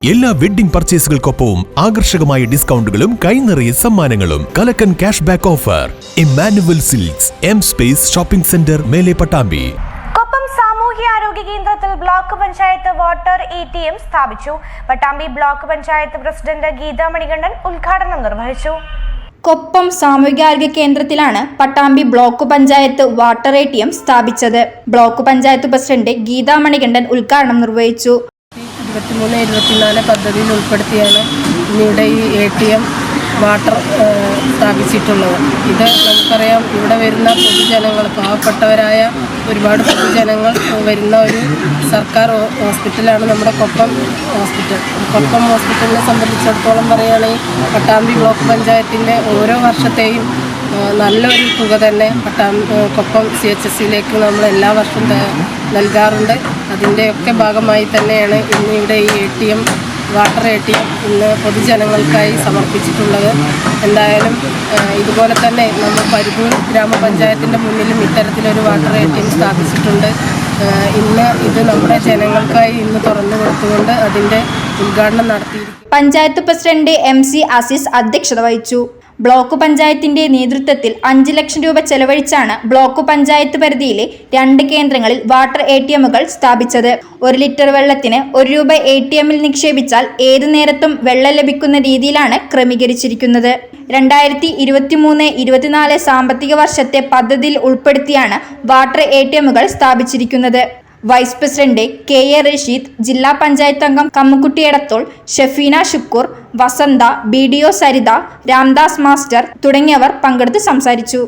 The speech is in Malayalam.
എല്ലാ വെഡ്ഡിംഗ് പർച്ചേസുകൾക്കൊപ്പവും ആകർഷകമായ ഡിസ്കൗണ്ടുകളും കൈനിറയ സമ്മാനങ്ങളും കലക്കൻ cash back offer. Emmanuel Silks, M space shopping centre, Mele Pattambi. Koppam സാമൂഹ്യാരോഗ്യ കേന്ദ്രത്തിൽ ബ്ലോക്ക് പഞ്ചായത്ത് വാട്ടർ ATM സ്ഥാപിച്ചു. പട്ടാമ്പി ബ്ലോക്ക് പഞ്ചായത്ത് പ്രസിഡന്റ് ഗീതാ മണികണ്ഠൻ ഉദ്ഘാടനം നിർവഹിച്ചു. കൊപ്പം സാമൂഹികാരോഗ്യ കേന്ദ്രത്തിലാണ് Pattambi block panchayat water ATM സ്ഥാപിച്ചത്. ബ്ലോക്ക് പഞ്ചായത്ത് പ്രസിഡന്റ് ഗീതാ മണികണ്ഠൻ ഉദ്ഘാടനം നിർവഹിച്ചു. 23-24 പദ്ധതിയിൽ ഉൾപ്പെടുത്തിയാണ് ഇന്നിവിടെ ഈ ATM വാട്ടർ സ്ഥാപിച്ചിട്ടുള്ളത്. ഇത് നമുക്കറിയാം, ഇവിടെ വരുന്ന പൊതുജനങ്ങൾ, പാവപ്പെട്ടവരായ ഒരുപാട് പൊതുജനങ്ങൾ വരുന്ന ഒരു സർക്കാർ ഹോസ്പിറ്റലാണ് നമ്മുടെ കൊപ്പം ഹോസ്പിറ്റൽ. കൊപ്പം ഹോസ്പിറ്റലിനെ സംബന്ധിച്ചിടത്തോളം പറയുകയാണെങ്കിൽ പട്ടാമ്പി ബ്ലോക്ക് പഞ്ചായത്തിൻ്റെ ഓരോ വർഷത്തെയും നല്ലൊരു തുക തന്നെ കൊപ്പം CHSയിലേക്ക് നമ്മൾ എല്ലാ വർഷവും നൽകാറുണ്ട്. അതിൻ്റെയൊക്കെ ഭാഗമായി തന്നെയാണ് ഇന്നിവിടെ ഈ ATM വാട്ടർ ATM ഇന്ന് പൊതുജനങ്ങൾക്കായി സമർപ്പിച്ചിട്ടുള്ളത്. എന്തായാലും ഇതുപോലെ തന്നെ നമ്മൾ പരിപൂർ ഗ്രാമപഞ്ചായത്തിൻ്റെ മുന്നിലും ഇത്തരത്തിലൊരു വാട്ടർ ATM സ്ഥാപിച്ചിട്ടുണ്ട്. ഇന്ന് ഇത് നമ്മുടെ ജനങ്ങൾക്കായി ഇന്ന് തുറന്നു കൊടുത്തുകൊണ്ട് അതിൻ്റെ ഉദ്ഘാടനം നടത്തിയിരിക്കും. പഞ്ചായത്ത് പ്രസിഡന്റ് MC അസീസ് അധ്യക്ഷത വഹിച്ചു. ബ്ലോക്ക് പഞ്ചായത്തിന്റെ നേതൃത്വത്തിൽ 5 ലക്ഷം രൂപ ചെലവഴിച്ചാണ് ബ്ലോക്ക് പഞ്ചായത്ത് പരിധിയിലെ 2 കേന്ദ്രങ്ങളിൽ വാട്ടർ ATMകൾ സ്ഥാപിച്ചത്. 1 ലിറ്റർ വെള്ളത്തിന് 1 രൂപ ATMൽ നിക്ഷേപിച്ചാൽ ഏതു നേരത്തും വെള്ളം ലഭിക്കുന്ന രീതിയിലാണ് ക്രമീകരിച്ചിരിക്കുന്നത്. 2023-24 സാമ്പത്തിക വർഷത്തെ പദ്ധതിയിൽ ഉൾപ്പെടുത്തിയാണ് വാട്ടർ ATMകൾ സ്ഥാപിച്ചിരിക്കുന്നത്. വൈസ് പ്രസിഡന്റ് KA റഷീദ്, ജില്ലാ പഞ്ചായത്ത് അംഗം കമ്മുക്കുട്ടി എടത്തോൾ, ഷഫീന ഷുക്കൂർ, വസന്ത, BDO സരിത, രാംദാസ് മാസ്റ്റർ തുടങ്ങിയവർ പങ്കെടുത്ത് സംസാരിച്ചു.